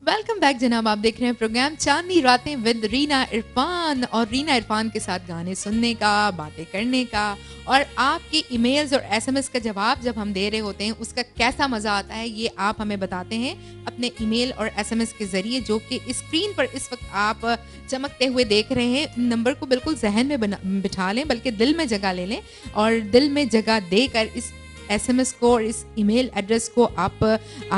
Welcome back जनाब। आप देख रहे हैं प्रोग्राम चांदनी रातें विद रीना इरफान, और रीना इरफान के साथ गाने सुनने का, बातें करने का, और आपकी ईमेल्स और एसएमएस का जवाब जब हम दे रहे होते हैं उसका कैसा मज़ा आता है ये आप हमें बताते हैं अपने ईमेल और एसएमएस के ज़रिए, जो कि स्क्रीन पर इस वक्त आप चमकते हुए देख रहे हैं। नंबर को बिल्कुल जहन में बिठा लें, बल्कि दिल में जगह ले लें, और दिल में जगह देकर इस एसएमएस को और इस ईमेल एड्रेस को आप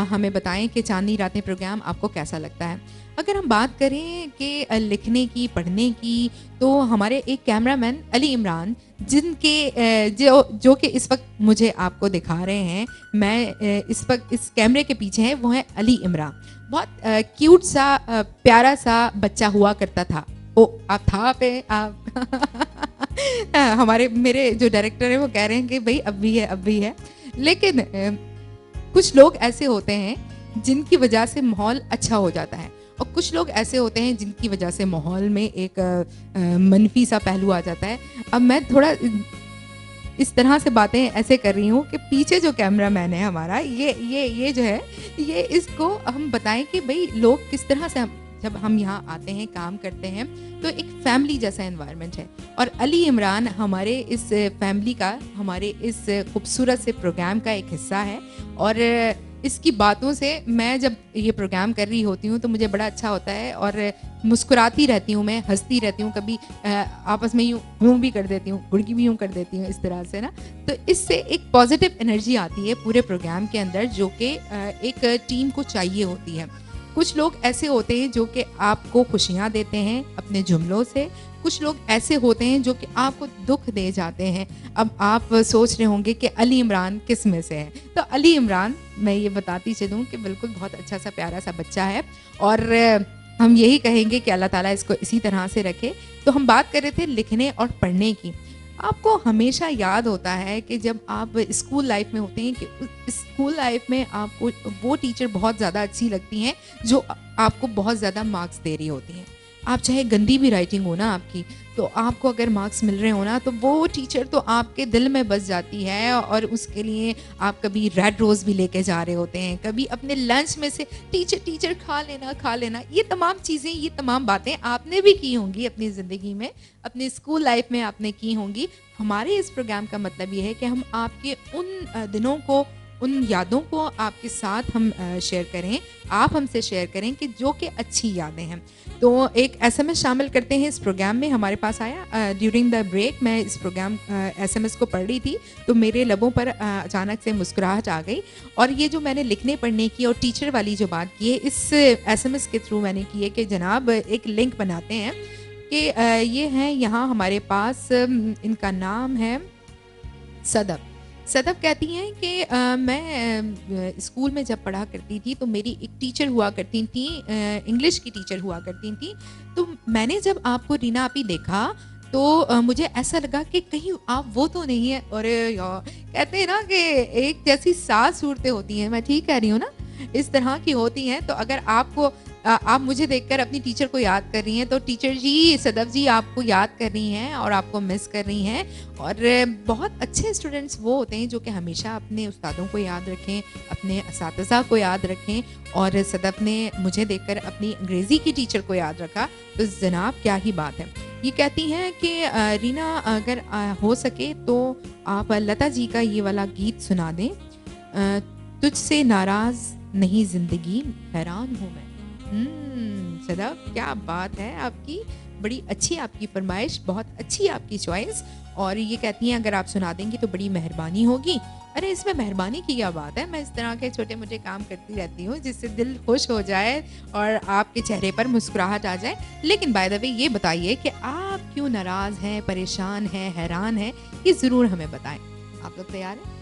हमें बताएं कि चांदनी रातें प्रोग्राम आपको कैसा लगता है। अगर हम बात करें कि लिखने की, पढ़ने की, तो हमारे एक कैमरामैन अली इमरान, जिनके जो कि इस वक्त मुझे आपको दिखा रहे हैं, मैं इस वक्त इस कैमरे के पीछे हैं, वो है अली इमरान। बहुत क्यूट सा प्यारा सा बच्चा हुआ करता था। ओ आप था पे आप हमारे मेरे जो डायरेक्टर है वो कह रहे हैं कि भाई अब भी है, अब भी है। लेकिन कुछ लोग ऐसे होते हैं जिनकी वजह से माहौल अच्छा हो जाता है, और कुछ लोग ऐसे होते हैं जिनकी वजह से माहौल में एक मनफी सा पहलू आ जाता है। अब मैं थोड़ा इस तरह से बातें ऐसे कर रही हूँ कि पीछे जो कैमरा मैन है हमारा, ये जो है, ये इसको हम बताएं कि भाई लोग किस तरह से जब हम यहाँ आते हैं, काम करते हैं, तो एक फैमिली जैसा एनवायरनमेंट है। और अली इमरान हमारे इस फैमिली का, हमारे इस खूबसूरत से प्रोग्राम का एक हिस्सा है। और इसकी बातों से मैं जब ये प्रोग्राम कर रही होती हूँ तो मुझे बड़ा अच्छा होता है, और मुस्कुराती रहती हूँ, मैं हंसती रहती हूँ, कभी आपस में यूँ भी कर देती हूँ, गुड़की भी यूँ कर देती हूँ, इस तरह से ना। तो इससे एक पॉजिटिव एनर्जी आती है पूरे प्रोग्राम के अंदर, जो कि एक टीम को चाहिए होती है। कुछ लोग ऐसे होते हैं जो कि आपको खुशियाँ देते हैं अपने जुमलों से, कुछ लोग ऐसे होते हैं जो कि आपको दुख दे जाते हैं। अब आप सोच रहे होंगे कि अली इमरान किस में से है, तो अली इमरान, मैं ये बताती चलूँ कि बिल्कुल बहुत अच्छा सा प्यारा सा बच्चा है, और हम यही कहेंगे कि अल्लाह ताला इसको इसी तरह से रखे। तो हम बात कर रहे थे लिखने और पढ़ने की। आपको हमेशा याद होता है कि जब आप स्कूल लाइफ में होते हैं कि उस स्कूल लाइफ में आपको वो टीचर बहुत ज़्यादा अच्छी लगती हैं जो आपको बहुत ज़्यादा मार्क्स दे रही होती हैं। आप चाहे गंदी भी राइटिंग हो ना आपकी, तो आपको अगर मार्क्स मिल रहे हो ना, तो वो टीचर तो आपके दिल में बस जाती है, और उसके लिए आप कभी रेड रोज़ भी लेके जा रहे होते हैं, कभी अपने लंच में से टीचर टीचर खा लेना, खा लेना। ये तमाम चीज़ें, ये तमाम बातें आपने भी की होंगी अपनी ज़िंदगी में, अपनी स्कूल लाइफ में आपने की होंगी। हमारे इस प्रोग्राम का मतलब ये है कि हम आपके उन दिनों को, उन यादों को आपके साथ हम शेयर करें, आप हमसे शेयर करें कि जो कि अच्छी यादें हैं। तो एक एसएमएस शामिल करते हैं इस प्रोग्राम में। हमारे पास आया ड्यूरिंग द ब्रेक, मैं इस प्रोग्राम एसएमएस को पढ़ रही थी, तो मेरे लबों पर अचानक से मुस्कुराहट आ गई। और ये जो मैंने लिखने पढ़ने की और टीचर वाली जो बात की है, इस एसएमएस के थ्रू मैंने की है कि जनाब एक लिंक बनाते हैं कि ये हैं यहाँ हमारे पास, इनका नाम है सदब। सदब कहती हैं कि मैं स्कूल में जब पढ़ा करती थी तो मेरी एक टीचर हुआ करती थी, इंग्लिश की टीचर हुआ करती थी। तो मैंने जब आपको रीना आपी देखा तो मुझे ऐसा लगा कि कहीं आप वो तो नहीं है। और यार, कहते हैं ना कि एक जैसी सात सूरतें होती हैं, मैं ठीक कह रही हूँ ना, इस तरह की होती हैं। तो अगर आपको आप मुझे देखकर अपनी टीचर को याद कर रही हैं, तो टीचर जी, सदब जी आपको याद कर रही हैं और आपको मिस कर रही हैं। और बहुत अच्छे स्टूडेंट्स वो होते हैं जो कि हमेशा अपने उस्तादों को याद रखें, अपने असातिज़ा को याद रखें। और सदब ने मुझे देखकर अपनी अंग्रेज़ी की टीचर को याद रखा, तो जनाब क्या ही बात है। ये कहती हैं कि रीना, अगर हो सके तो आप लता जी का ये वाला गीत सुना दें, तुझसे नाराज़ नहीं ज़िंदगी, हैरान हूँ मैं। सदब, क्या बात है आपकी, बड़ी अच्छी आपकी फरमाइश, बहुत अच्छी आपकी चॉइस। और ये कहती हैं अगर आप सुना देंगी तो बड़ी मेहरबानी होगी। अरे इसमें मेहरबानी की क्या बात है, मैं इस तरह के छोटे मोटे काम करती रहती हूँ जिससे दिल खुश हो जाए और आपके चेहरे पर मुस्कुराहट आ जाए। लेकिन बाय द वे ये बताइए कि आप क्यों नाराज़ हैं, परेशान हैं, हैरान हैं, ये ज़रूर हमें बताएं। आप लोग तैयार हैं?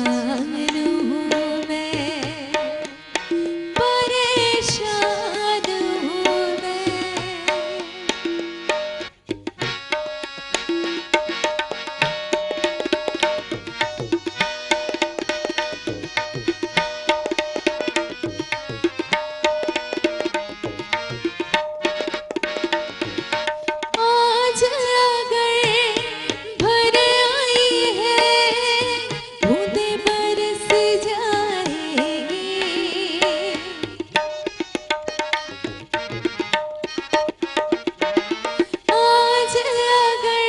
हूँ मैं, परेशान हूँ मैं। आज अगर भर आई है, बूंदें बरस जाएगी। आज अगर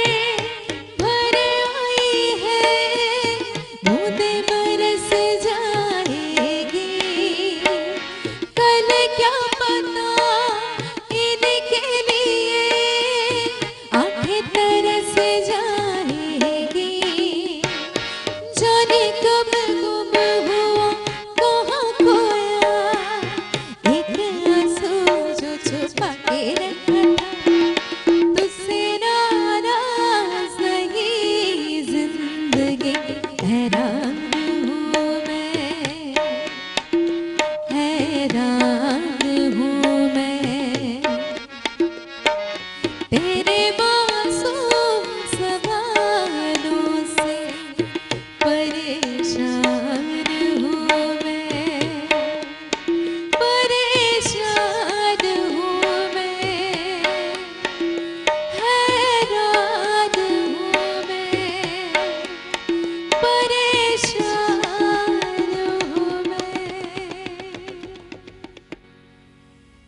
भर आई है, बूंदें बरस जाएगी। कल क्या पता इनके लिए आंखें तरस जाएगी। जाने कब गुम हुआ कहाँ खोया, एक आंसू जो छुपा के रखा था, तुझसे नाराज नहीं जिंदगी। हैरान हूँ मैं, हैरान हूँ मैं, तेरे मासूम सवालों से परेशान हूँ मैं, परेशान हूँ मैं, हैरान हूँ मैं, परेशान हूँ मैं।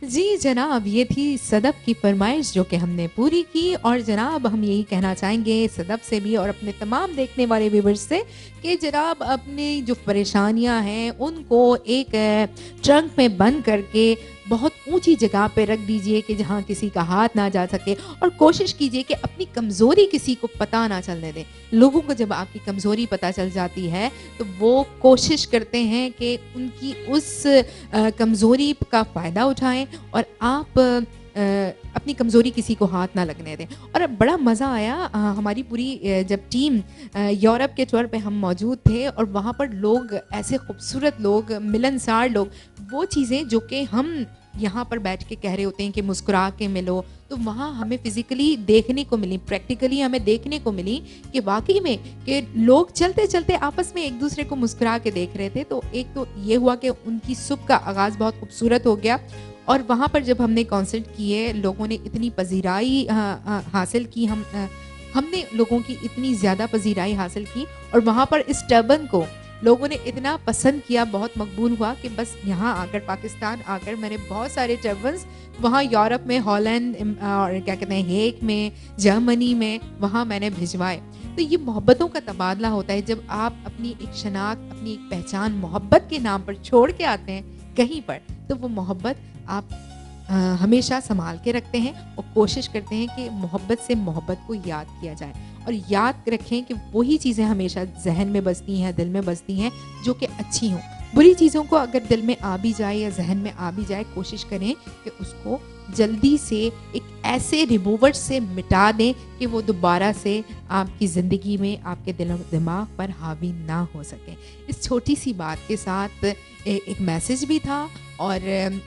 जी जनाब, ये थी सदफ की फरमाइश जो कि हमने पूरी की। और जनाब हम यही कहना चाहेंगे सदफ से भी और अपने तमाम देखने वाले व्यूवर्स से कि जनाब अपनी जो परेशानियां हैं उनको एक ट्रंक में बंद करके बहुत ऊंची जगह पे रख दीजिए कि जहां किसी का हाथ ना जा सके। और कोशिश कीजिए कि अपनी कमज़ोरी किसी को पता ना चलने दें। लोगों को जब आपकी कमज़ोरी पता चल जाती है तो वो कोशिश करते हैं कि उनकी उस कमज़ोरी का फ़ायदा उठाएं और आप अपनी कमज़ोरी किसी को हाथ ना लगने दें। और बड़ा मज़ा आया हमारी पूरी जब टीम यूरोप के टूर पे हम मौजूद थे और वहाँ पर लोग ऐसे खूबसूरत लोग, मिलनसार लोग, वो चीज़ें जो कि हम यहाँ पर बैठ के कह रहे होते हैं कि मुस्कुरा के मिलो, तो वहाँ हमें फिजिकली देखने को मिली, प्रैक्टिकली हमें देखने को मिली कि वाकई में कि लोग चलते चलते आपस में एक दूसरे को मुस्कुरा के देख रहे थे। तो एक तो ये हुआ कि उनकी सुबह का आगाज़ बहुत खूबसूरत हो गया। और वहाँ पर जब हमने कॉन्सर्ट किए, लोगों ने इतनी पजीराई हासिल की, हमने लोगों की इतनी ज़्यादा पजीराई हासिल की और वहाँ पर इस टर्बन को लोगों ने इतना पसंद किया, बहुत मकबूल हुआ कि बस यहाँ आकर, पाकिस्तान आकर मैंने बहुत सारे टर्बन्स वहाँ यूरोप में, हॉलैंड और क्या कहते हैं हेग में, जर्मनी में, वहाँ मैंने भिजवाए। तो ये मोहब्बतों का तबादला होता है जब आप अपनी एक शनाख्त, अपनी एक पहचान मोहब्बत के नाम पर छोड़ के आते हैं कहीं पर, तो वो मोहब्बत आप हमेशा संभाल के रखते हैं और कोशिश करते हैं कि मोहब्बत से मोहब्बत को याद किया जाए। और याद रखें कि वही चीज़ें हमेशा जहन में बसती हैं, दिल में बसती हैं जो कि अच्छी हों। बुरी चीज़ों को अगर दिल में आ भी जाए या जहन में आ भी जाए, कोशिश करें कि उसको जल्दी से एक ऐसे रिमूवर से मिटा दें कि वो दोबारा से आपकी ज़िंदगी में, आपके दिल दिमाग पर हावी ना हो सके। इस छोटी सी बात के साथ एक मैसेज भी था और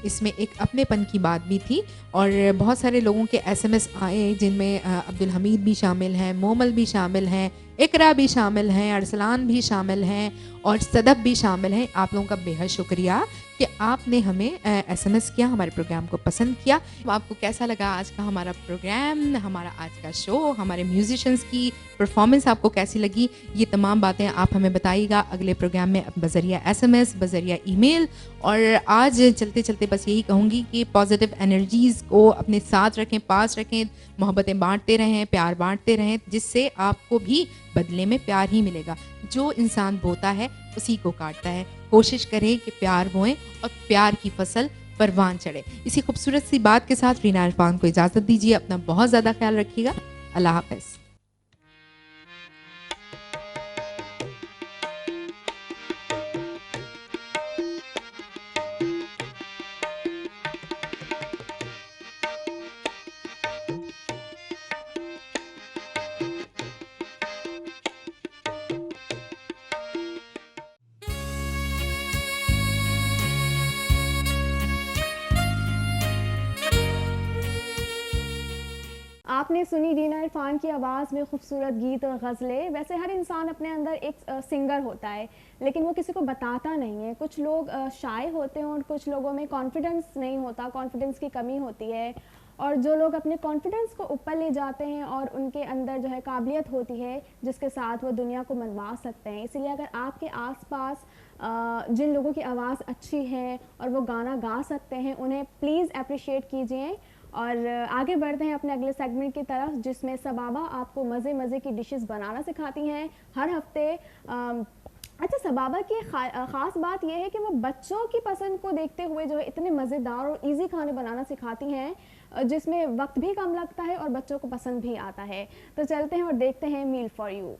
इसमें एक अपनेपन की बात भी थी। और बहुत सारे लोगों के एसएमएस आए जिनमें अब्दुल हमीद भी शामिल हैं, मोमल भी शामिल हैं, इकरा भी शामिल हैं, अरसलान भी शामिल हैं और सदफ भी शामिल हैं। आप लोगों का बेहद शुक्रिया कि आपने हमें एसएमएस किया, हमारे प्रोग्राम को पसंद किया। तो आपको कैसा लगा आज का हमारा प्रोग्राम, हमारा आज का शो, हमारे म्यूजिशियंस की परफॉर्मेंस आपको कैसी लगी? ये तमाम बातें आप हमें बताइएगा अगले प्रोग्राम में बज़रिया एसएमएस, बज़रिया ईमेल। और आज चलते चलते बस यही कहूँगी कि पॉजिटिव एनर्जीज़ को अपने साथ रखें, पास रखें, मोहब्बतें बांटते रहें, प्यार बांटते रहें, जिससे आपको भी बदले में प्यार ही मिलेगा। जो इंसान बोता है उसी को काटता है। कोशिश करें कि प्यार बोएं और प्यार की फसल परवान चढ़े। इसी खूबसूरत सी बात के साथ रीना इरफान को इजाज़त दीजिए। अपना बहुत ज़्यादा ख्याल रखिएगा। अल्लाह हाफ़िज़। आपने सुनी रीना इरफान की आवाज़ में खूबसूरत गीत और गज़लें। वैसे हर इंसान अपने अंदर एक सिंगर होता है, लेकिन वो किसी को बताता नहीं है। कुछ लोग शाय होते हैं और कुछ लोगों में कॉन्फिडेंस नहीं होता, कॉन्फिडेंस की कमी होती है। और जो लोग अपने कॉन्फिडेंस को ऊपर ले जाते हैं और उनके अंदर जो है काबिलियत होती है जिसके साथ वो दुनिया को मनवा सकते हैं। इसीलिए अगर आपके आसपास जिन लोगों की आवाज़ अच्छी है और वो गाना गा सकते हैं, उन्हें प्लीज़ अप्रिशिएट कीजिए। और आगे बढ़ते हैं अपने अगले सेगमेंट की तरफ, जिसमें सबाबा आपको मज़े मज़े की डिशेस बनाना सिखाती हैं हर हफ्ते। अच्छा, सबाबा की ख़ास बात यह है कि वो बच्चों की पसंद को देखते हुए जो है इतने मज़ेदार और इजी खाने बनाना सिखाती हैं जिसमें वक्त भी कम लगता है और बच्चों को पसंद भी आता है। तो चलते हैं और देखते हैं meal for you.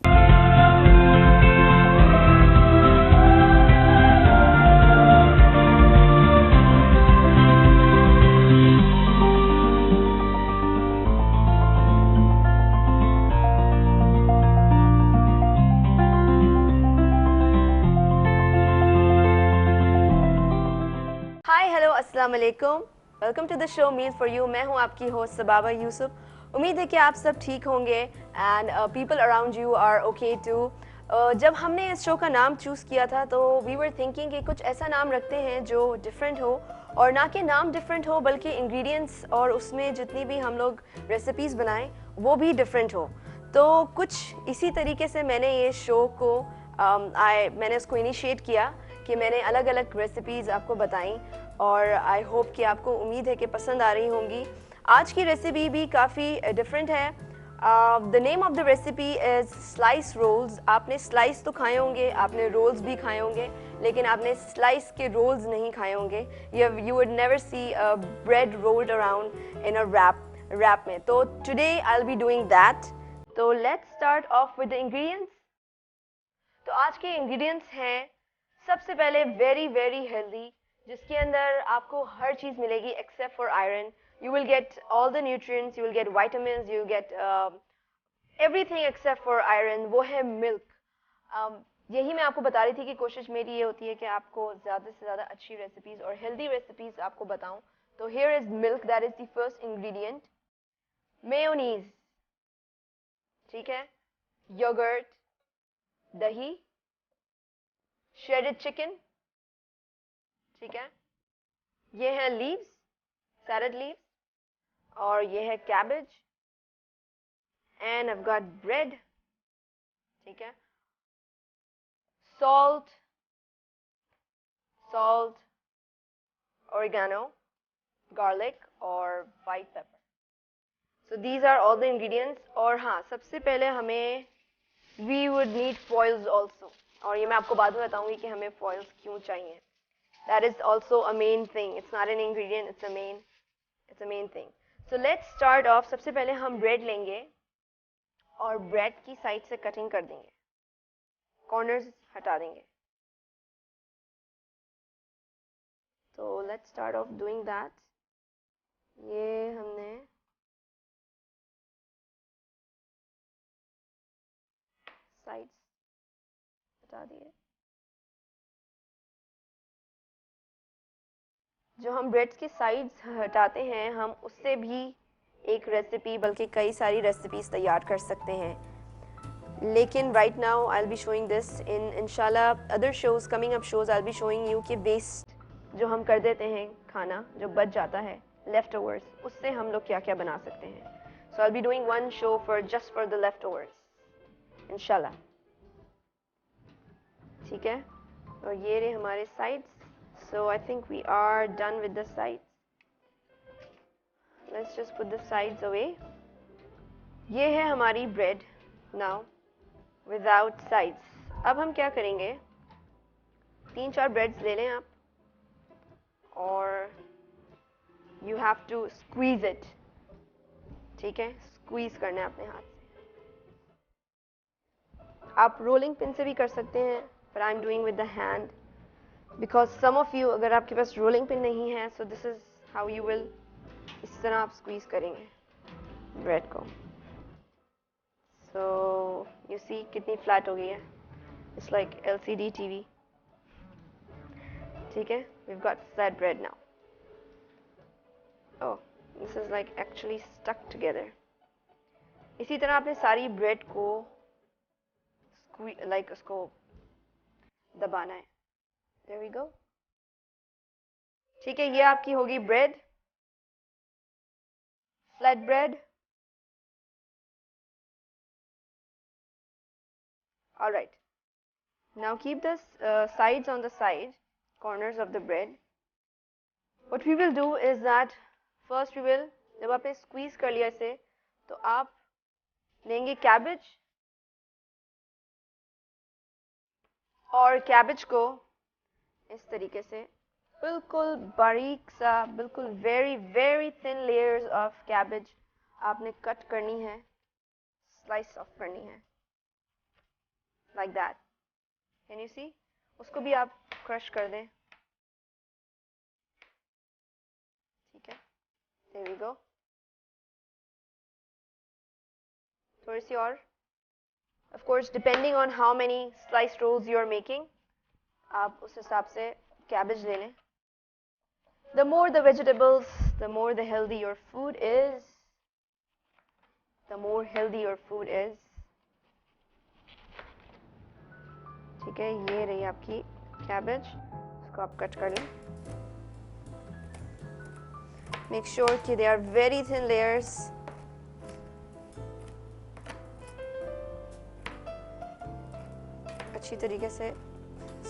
Hi hello अस्सलाम वालेकुम, welcome to the show meal for you. मैं हूं आपकी होस्ट सबाबा यूसुफ। उम्मीद है कि आप सब ठीक होंगे and people around you are okay too. जब हमने इस शो का नाम चूज़ किया था तो वी वर थिंकिंग कि कुछ ऐसा नाम रखते हैं जो डिफरेंट हो, और ना कि नाम डिफरेंट हो बल्कि इंग्रेडिएंट्स और उसमें जितनी भी हम लोग रेसिपीज़ बनाएं वो भी डिफरेंट हो। तो कुछ इसी तरीके से मैंने ये शो को मैंने इसको इनिशिएट किया कि मैंने अलग अलग रेसिपीज़ आपको बताई, और आई होप कि आपको उम्मीद है कि पसंद आ रही होंगी। आज की रेसिपी भी काफ़ी डिफरेंट है। The name of the recipe is slice rolls. आपने स्लाइस तो खाए होंगे, आपने रोल्स भी खाए होंगे, लेकिन आपने स्लाइस के रोल्स नहीं खाए होंगे। You would never see a bread rolled around in a wrap में। तो today I will be doing that. तो let's start off with the ingredients. तो आज के इंग्रेडिएंट्स हैं, सबसे पहले वेरी वेरी हेल्दी, जिसके अंदर आपको हर चीज़ मिलेगी except for iron. You will get all the nutrients, you will get vitamin, you will get everything except for iron. वो है मिल्क। यही मैं आपको बता रही थी कि कोशिश मेरी ये होती है कि आपको ज़्यादा से ज़्यादा अच्छी रेसिपीज़ और हेल्दी रेसिपीज़ आपको बताऊं। तो here is milk, that is the first ingredient. Mayonnaise, ठीक है, योगर्ट, दही, श्रेडेड चिकन, ठीक है, ये है लीव्स, सैलड लीव्स, और ये है cabbage, and I've got bread, ठीक है, सॉल्ट, oregano, garlic और white pepper. So these are all the ingredients. और हाँ, सबसे पहले हमें we would need foils also, और ये मैं आपको बाद में बताऊंगी कि हमें फॉइल्स क्यों चाहिए। That is also a main thing, it's not an ingredient, it's a main thing. So let's start of. सबसे पहले हम ब्रेड लेंगे और ब्रेड की साइड से कटिंग कर देंगे, कॉर्नर्स हटा देंगे। तो let's start of doing that. ये हमने साइड्स हटा दिए। जो हम ब्रेड्स की साइड्स हटाते हैं, हम उससे भी एक रेसिपी बल्कि कई सारी रेसिपीज तैयार कर सकते हैं। लेकिन right now I will be showing this in इंशाल्लाह other shows, coming up shows. I will be showing you कि वेस्ट जो हम कर देते हैं, खाना जो बच जाता है, लेफ्ट ओवर्स, उससे हम लोग क्या क्या बना सकते हैं। So I will be doing one show for just for the leftovers इंशाल्लाह, ठीक है। और ये रहे हमारे sides. So I think we are done with the sides. Let's just put the sides away. ये है हमारी bread now without sides. अब हम क्या करेंगे, 3-4 breads ले लें आप, और you have to squeeze it, ठीक है, squeeze करना है अपने हाथ से। आप rolling pin से भी कर सकते हैं, but I'm doing with the hand. Because some of you, अगर आपके पास रोलिंग पिन नहीं है, so this is how you will, इस तरह आप स्क्वीज करेंगे ब्रेड को। So you see कितनी फ्लैट हो गई है, it's like LCD TV, ठीक है। We've got flat bread now. Oh, this is like actually stuck together. इसी तरह आपने सारी ब्रेड को लाइक उसको दबाना है. There we go. ठीक है, ये आपकी होगी bread, flat bread. Alright, now keep the sides on the side corners of the bread. What we will do is that first we will, जब आपने squeeze कर लिया इसे, तो आप लेंगे कैबेज और कैबेज को इस तरीके से बिल्कुल बारीक सा, बिल्कुल very very thin layers of cabbage आपने कट करनी है, स्लाइस ऑफ करनी है, like that. Can you see? उसको भी आप क्रश कर दें. ठीक है, देयर वी गो. थोड़ी सी और. Of course depending on how many slice rolls you are making, आप उस हिसाब से कैबेज ले लें. The more the vegetables, the more the healthy your food is. The more healthy your food is. ठीक है, ये रही आपकी कैबेज. इसको आप कट कर लें. Make sure कि they are very thin layers. अच्छी तरीके से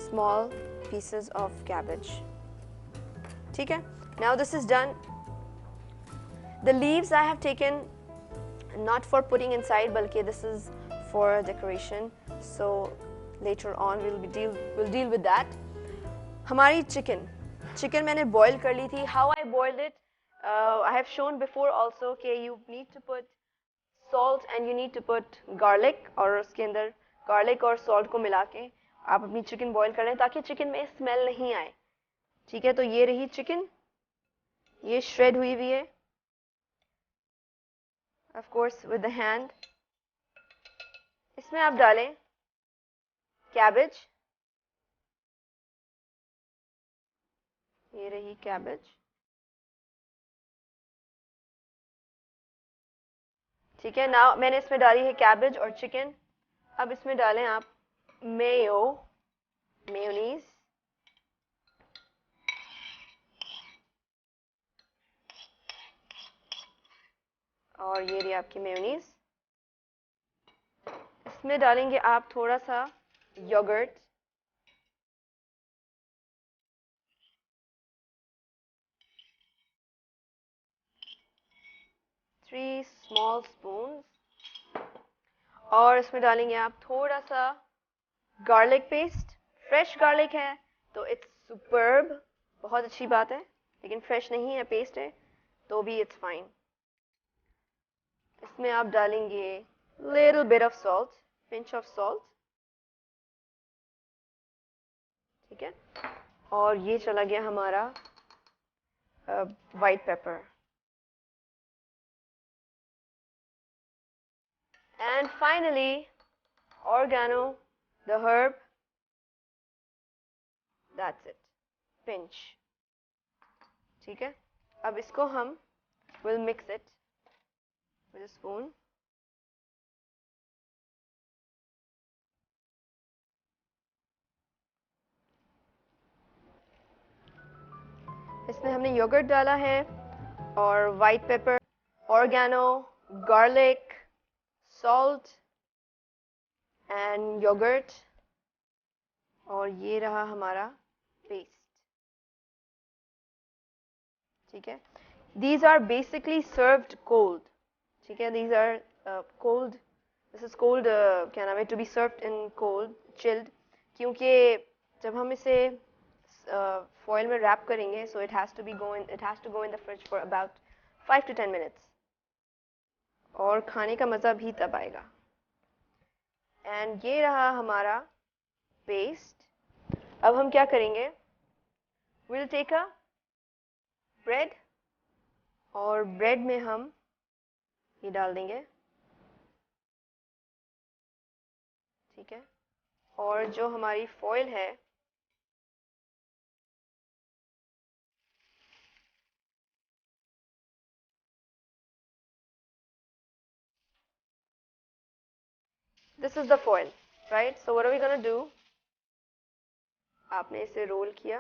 small pieces of cabbage. ठीक है. Now this is done. The leaves I have taken not for putting inside, बल्कि this is for decoration. So later on we'll deal with that. हमारी chicken मैंने boil कर ली थी. How I boiled it, I have shown before also कि you need to put salt and you need to put garlic, और उसके अंदर garlic और salt को मिला के आप अपनी chicken boil कर लें ताकि chicken में smell नहीं आए. ठीक है, तो ये रही चिकन, ये श्रेड हुई हुई है, of course with the hand. इसमें आप डालें कैबेज. ये रही कैबेज. ठीक है, नाउ मैंने इसमें डाली है कैबेज और चिकन. अब इसमें डालें आप मेयोनीज. और ये रही आपकी मेयोनीज. इसमें डालेंगे आप थोड़ा सा योगर्ट. Three small spoons. और इसमें डालेंगे आप थोड़ा सा गार्लिक पेस्ट. फ्रेश गार्लिक है तो इट्स सुपर्ब, बहुत अच्छी बात है. लेकिन फ्रेश नहीं है, पेस्ट है, तो भी इट्स फाइन. इसमें आप डालेंगे little bit of salt, pinch of salt. ठीक है, और ये चला गया हमारा white pepper. And finally oregano, the herb. That's it, pinch. ठीक है, अब इसको हम will mix it with a spoon. इसमें हमने योगर्ट डाला है और white pepper, oregano, garlic, salt and yoghurt. और ये रहा हमारा पेस्ट. ठीक है, these are basically served cold. ठीक है, these are cold. This is cold, क्या नाम है, to be served in cold, chilled. क्योंकि जब हम इसे foil में wrap करेंगे, so it has to go in the fridge for about 5 to 10 minutes. और खाने का मज़ा भी तब आएगा. And ये रहा हमारा पेस्ट. अब हम क्या करेंगे, we'll take a bread, और ब्रेड में हम ये डाल देंगे. ठीक है, और जो हमारी फॉइल है This is the foil, right? So what are we going to do? आपने इसे रोल किया,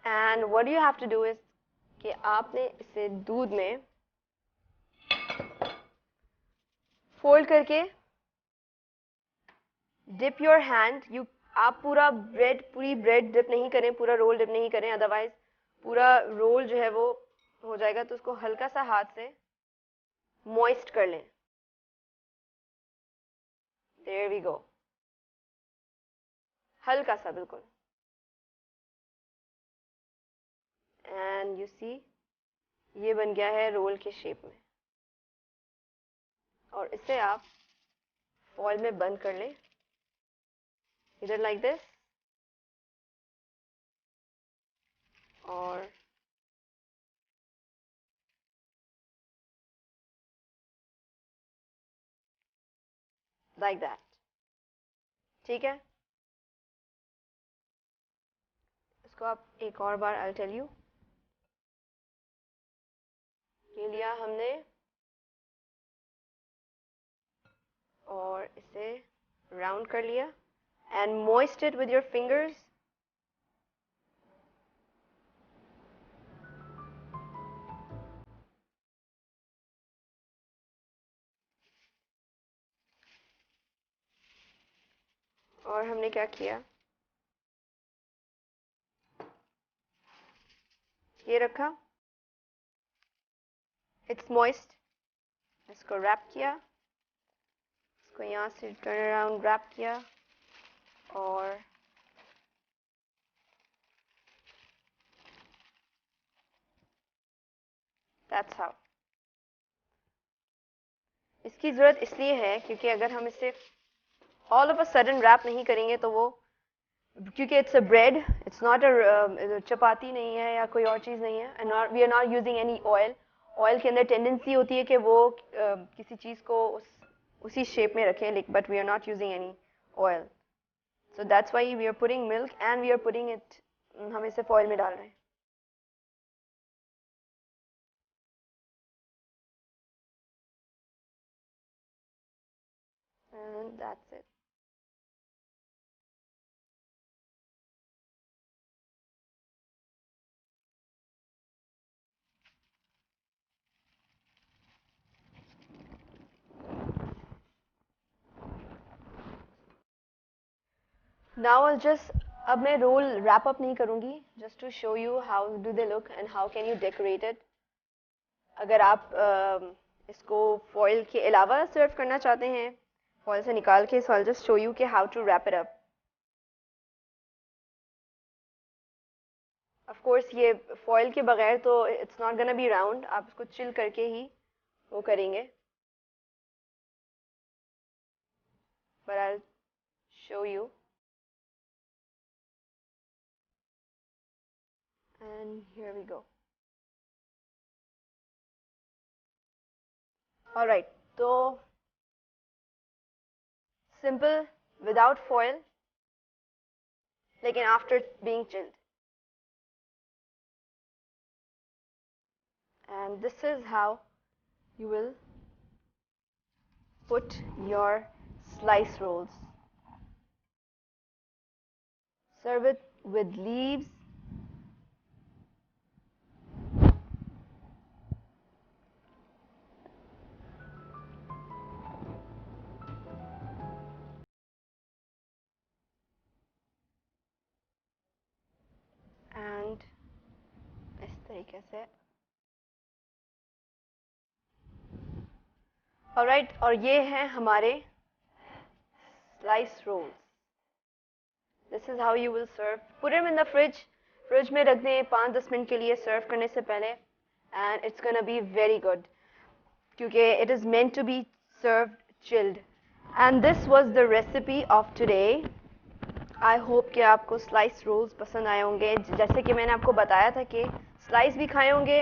and what you have to do is कि आपने इसे दूध में फोल्ड करके डिप योर हैंड, आप पूरी ब्रेड डिप नहीं करें, पूरा रोल डिप नहीं करें, अदरवाइज पूरा रोल जो है वो हो जाएगा। तो उसको हल्का सा हाथ से मॉइस्ट कर लें। देयर वी गो, हल्का सा बिल्कुल। एंड यू सी ये बन गया है रोल के शेप में, और इसे आप फॉइल में बंद कर लें, इधर लाइक दिस, और लाइक दैट। ठीक है, इसको आप एक और बार आई टेल यू, ये लिया हमने और इसे राउंड कर लिया and moist it with your fingers. और हमने क्या किया, ये रखा, इट्स मॉइस्ट, इसको रैप किया, इसको यहाँ से टर्न अराउंड रैप किया, और दैट्स हाउ। इसकी ज़रूरत इसलिए है क्योंकि अगर हम इसे all of a sudden wrap नहीं करेंगे तो वो, क्योंकि it's a bread, it's not a chapati नहीं है या कोई और चीज़ नहीं है, and we are not using any oil. Oil के अंदर टेंडेंसी होती है कि वो किसी चीज़ को उसी शेप में रखें, but we are not using any oil, so that's why we are putting milk and we are putting it, हम इसे फॉइल में डाल रहे हैं। And that's it. Now I'll just, अब मैं रोल रैप अप नहीं करूँगी, just to show you how do they look and how can you decorate it. अगर आप इसको फॉइल के अलावा सर्व करना चाहते हैं, फॉइल से निकाल के, so I'll just show you कि how to wrap it up. Of course ये फॉइल के बगैर तो it's not gonna be round, आप इसको चिल करके ही वो करेंगे, but I'll show you. And here we go. All right, so simple without foil, लेकिन after being chilled. And this is how you will put your slice rolls. Serve it with leaves. And इस तरीके से। Alright, और ये हैं हमारे slice rolls. This is how you will serve. Put them in the fridge. Fridge में रख दें 5-10 मिनट के लिए सर्व करने से पहले, and it's gonna be very good क्योंकि it is meant to be served chilled. And this was the recipe of today. I hope कि आपको स्लाइस रोल्स पसंद आए होंगे। जैसे कि मैंने आपको बताया था कि स्लाइस भी खाए होंगे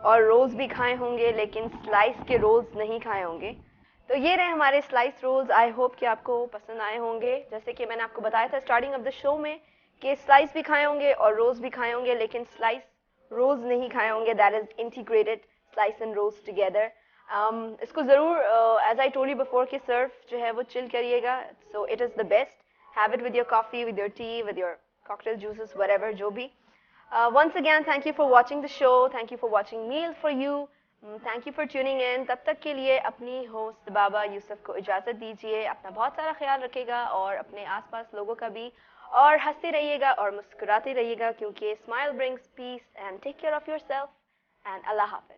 और रोल्स भी खाए होंगे, लेकिन स्लाइस के रोल्स नहीं खाए होंगे। तो ये रहे हमारे स्लाइस रोल्स। आई होप कि आपको पसंद आए होंगे। जैसे कि मैंने आपको बताया था स्टार्टिंग ऑफ द शो में कि स्लाइस भी खाए होंगे और रोल्स भी खाए होंगे, लेकिन स्लाइस रोल्स नहीं खाए होंगे। That is integrated slice and rolls together. इसको ज़रूर as I told you before कि सर्फ जो है वो चिल करिएगा. So it is the best. Have it with your coffee, with your tea, with your cocktail juices, whatever, जो भी. Once again, thank you for watching the show. Thank you for watching Meal for You. Thank you for tuning in. तब तक के लिए अपनी host बाबा यूसुफ को इजाज़त दीजिए. अपना बहुत सारा ख्याल रखिएगा और अपने आसपास लोगों का भी. और हंसते रहिएगा और मुस्कुराते रहिएगा क्योंकि smile brings peace. And take care of yourself and अल्लाह हाफिज.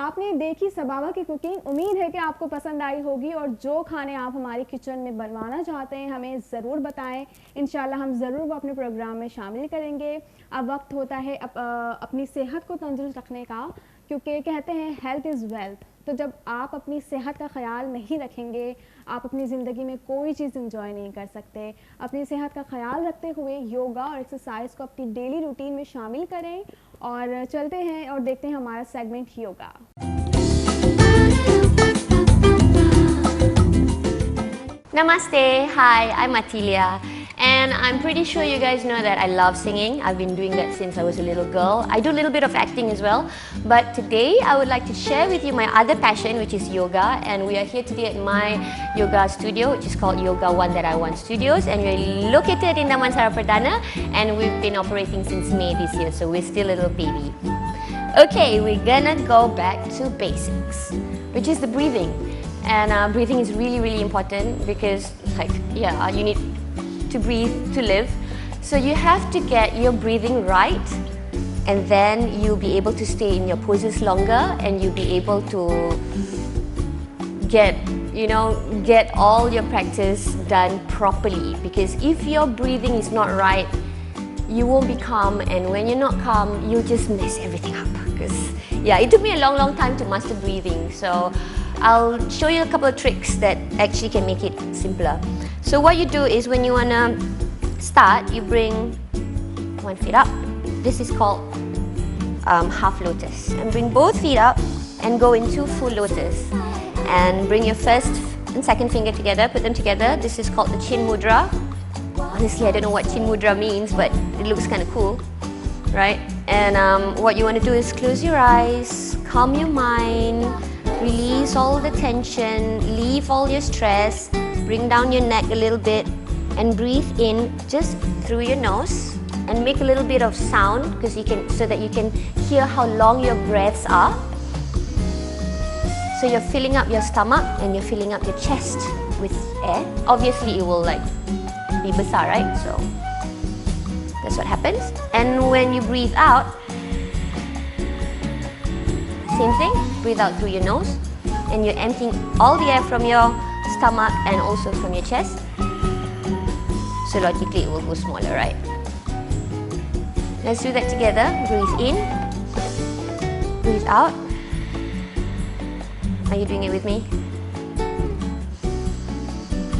आपने देखी सबाबा की कुकिंग. उम्मीद है कि आपको पसंद आई होगी और जो खाने आप हमारे किचन में बनवाना चाहते हैं हमें ज़रूर बताएं. इंशाल्लाह हम ज़रूर वो अपने प्रोग्राम में शामिल करेंगे. अब वक्त होता है अपनी सेहत को तंदुरुस्त रखने का, क्योंकि कहते हैं हेल्थ इज़ वेल्थ. तो जब आप अपनी सेहत का ख्याल नहीं रखेंगे आप अपनी ज़िंदगी में कोई चीज़ इंजॉय नहीं कर सकते. अपनी सेहत का ख्याल रखते हुए योगा और एक्सरसाइज को अपनी डेली रूटीन में शामिल करें. और चलते हैं और देखते हैं हमारा segment yoga. Namaste, hi, I'm Atilia, and I'm pretty sure you guys know that I love singing. I've been doing that since I was a little girl. I do a little bit of acting as well, but today I would like to share with you my other passion, which is yoga, and we are here today at my yoga studio, which is called Yoga One That I Want Studios, and we're located in Damansara Perdana, and we've been operating since May this year, so we're still a little baby. Okay, we're gonna go back to basics, which is the breathing. And breathing is really, really important because, like, yeah, you need to breathe to live. So you have to get your breathing right, and then you'll be able to stay in your poses longer, and you'll be able to get all your practice done properly. Because if your breathing is not right, you won't be calm, and when you're not calm, you'll just mess everything up. Because yeah, it took me a long, long time to master breathing. So I'll show you a couple of tricks that actually can make it simpler. So what you do is when you wanna start, you bring one foot up. This is called half lotus. And bring both feet up and go into full lotus. And bring your first and second finger together, put them together. This is called the chin mudra. Honestly, I don't know what chin mudra means, but it looks kind of cool, right? And what you want to do is close your eyes, calm your mind, release all the tension, leave all your stress, bring down your neck a little bit, and breathe in just through your nose, and make a little bit of sound because so that you can hear how long your breaths are. So you're filling up your stomach and you're filling up your chest with air. Obviously, it will like be besar, right? So that's what happens. And when you breathe out, same thing, breathe out through your nose, and you're emptying all the air from your stomach and also from your chest. So logically it will go smaller, right? Let's do that together. Breathe in, breathe out. Are you doing it with me?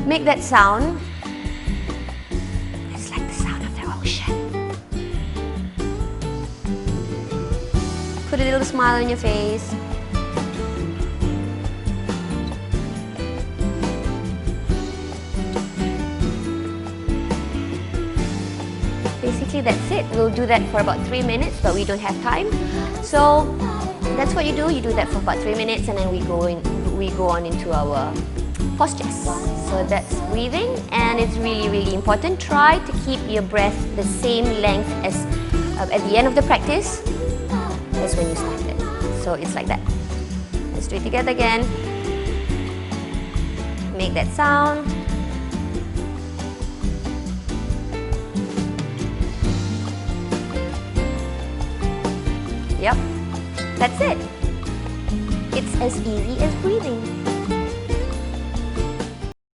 Make that sound. It's like the sound of the ocean. Put a little smile on your face. Basically that's it. We'll do that for about 3 minutes, but we don't have time. So that's what you do. You do that for about 3 minutes, and then we go on into our postures. So that's breathing, and it's really, really important. Try to keep your breath the same length as at the end of the practice as when you started. So it's like that. Let's do it together again. Make that sound. Yep, that's it. It's as easy as breathing.